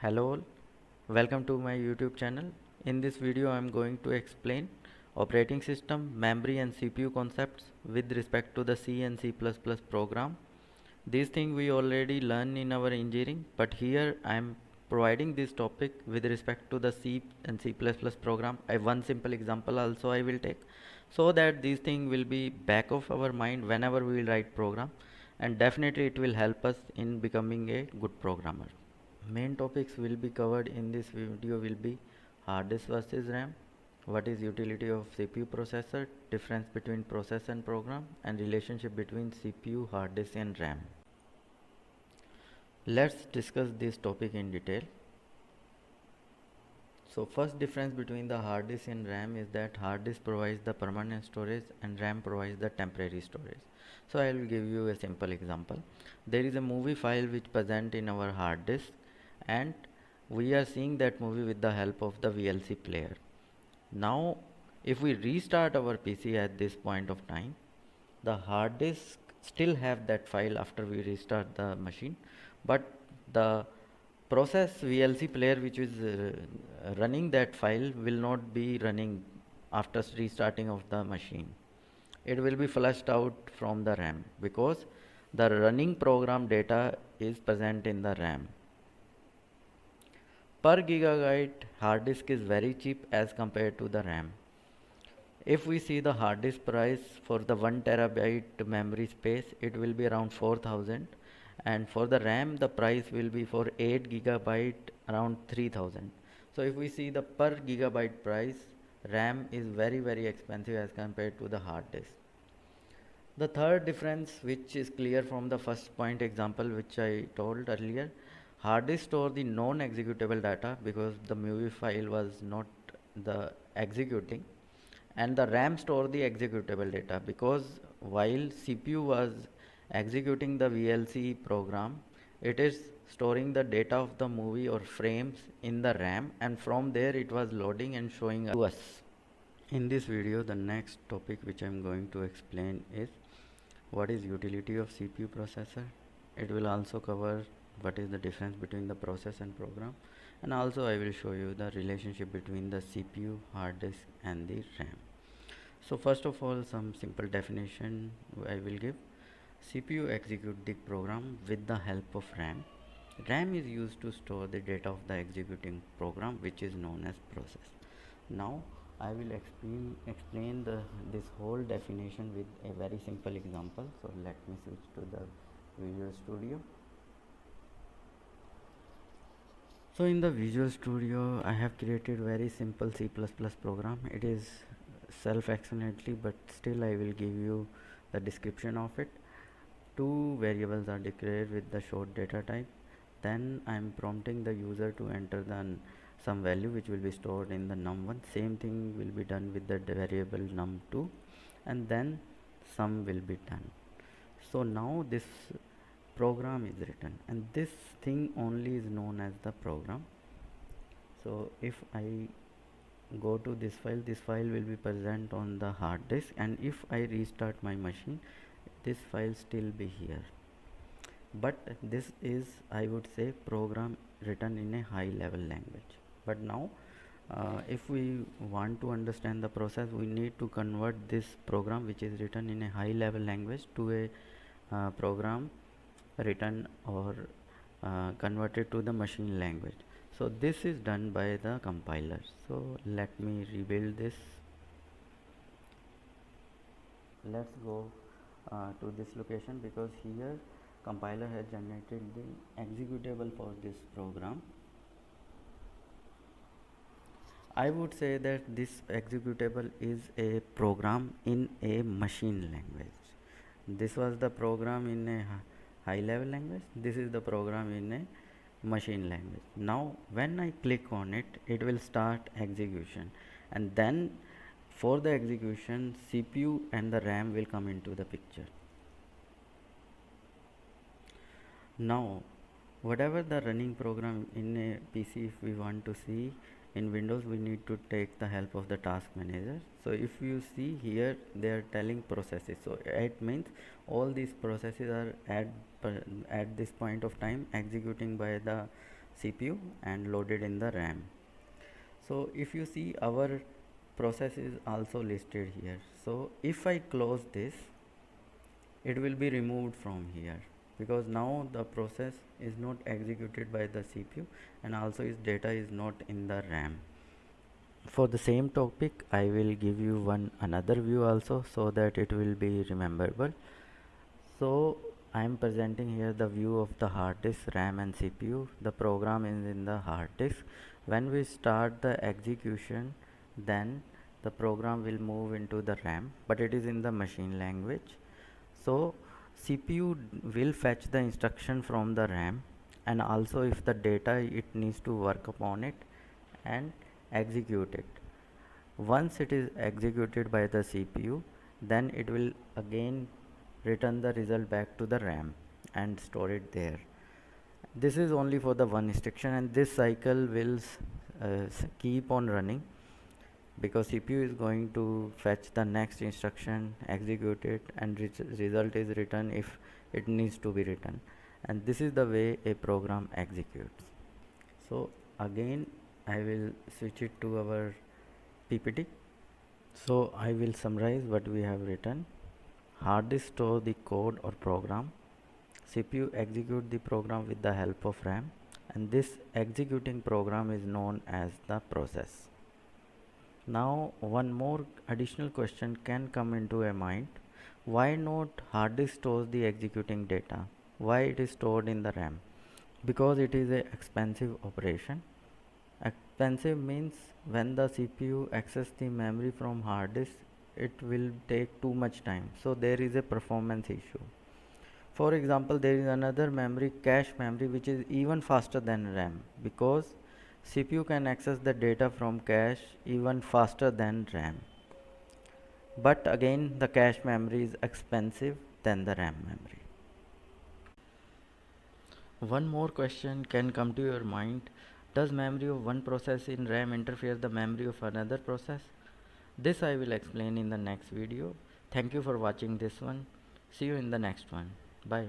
Hello all, welcome to my YouTube channel. In this video I am going to explain operating system, memory and CPU concepts with respect to the C and C++ program. These things we already learn in our engineering, but here I am providing this topic with respect to the C and C++ program. One simple example also I will take so that these things will be back of our mind whenever we will write program, and definitely it will help us in becoming a good programmer. Main topics will be covered in this video will be hard disk versus RAM, what is utility of CPU processor, difference between process and program, and relationship between CPU, hard disk and RAM. Let's discuss this topic in detail. So first difference between the hard disk and RAM is that hard disk provides the permanent storage and RAM provides the temporary storage. So I will give you a simple example. There is a movie file which present in our hard disk, and we are seeing that movie with the help of the VLC player. Now if we restart our PC at this point of time, the hard disk still have that file after we restart the machine, but the process VLC player which is running that file will not be running after restarting of the machine. It will be flushed out from the RAM because the running program data is present in the RAM. Per gigabyte hard disk is very cheap as compared to the RAM. If we see the hard disk price for the 1 terabyte memory space, it will be around 4000, and for the RAM the price will be for 8 gigabyte around 3000. So if we see the per gigabyte price, RAM is very expensive as compared to the hard disk. The third difference, which is clear from the first point example which I told earlier, hard disk store the non-executable data because the movie file was not the executing, and the RAM store the executable data because while CPU was executing the VLC program, it is storing the data of the movie or frames in the RAM, and from there it was loading and showing to us. In this video, the next topic which I am going to explain is what is utility of CPU processor. It will also cover what is the difference between the process and program, and also I will show you the relationship between the CPU, hard disk and the RAM. So first of all, some simple definition I will give. CPU execute the program with the help of RAM. RAM is used to store the data of the executing program, which is known as process. Now I will explain this whole definition with a very simple example. So let me switch to the Visual Studio. So in the Visual Studio I have created very simple C++ program. It is self-explanatory, but still I will give you the description of it. Two variables are declared with the short data type. Then I am prompting the user to enter some value which will be stored in the num1. Same thing will be done with the variable num2, and then sum will be done. So now this program is written, and this thing only is known as the program. So if I go to this file will be present on the hard disk, and if I restart my machine, this file still be here. But this is, I would say, program written in a high level language. But now if we want to understand the process, we need to convert this program which is written in a high level language to a program written or converted to the machine language. So this is done by the compiler. So let me rebuild this. Let's go to this location, because here compiler has generated the executable for this program. I would say that this executable is a program in a machine language. This was the program in a high level language. This is the program in a machine language. Now when I click on it, it will start execution, and then for the execution CPU and the RAM will come into the picture. Now whatever the running program in a PC, if we want to see in Windows, we need to take the help of the task manager. So if you see here, they are telling processes, so it means all these processes are at this point of time executing by the CPU and loaded in the RAM. So if you see, our process is also listed here. So if I close this, it will be removed from here, because now the process is not executed by the CPU, and also its data is not in the RAM. For the same topic, I will give you one another view also, so that it will be rememberable. So I am presenting here the view of the hard disk, RAM and CPU. The program is in the hard disk. When we start the execution, then the program will move into the RAM, but it is in the machine language. So CPU will fetch the instruction from the RAM, and also if the data, it needs to work upon it and execute it. Once it is executed by the CPU, then it will again return the result back to the RAM and store it there. This is only for the one instruction, and this cycle will keep on running, because CPU is going to fetch the next instruction, execute it, and result is written if it needs to be written. And this is the way a program executes. So again, I will switch it to our PPT. So I will summarize what we have written. Hard disk store the code or program. CPU execute the program with the help of RAM, and this executing program is known as the process. Now one more additional question can come into your mind. Why not hard disk stores the executing data? Why it is stored in the RAM? Because it is a expensive operation. Expensive means when the CPU access the memory from hard disk, it will take too much time. So there is a performance issue. For example, there is another memory, cache memory, which is even faster than RAM, because CPU can access the data from cache even faster than RAM. But again, the cache memory is expensive than the RAM memory. One more question can come to your mind. Does memory of one process in RAM interfere the memory of another process? This I will explain in the next video. Thank you for watching this one. See you in the next one. Bye.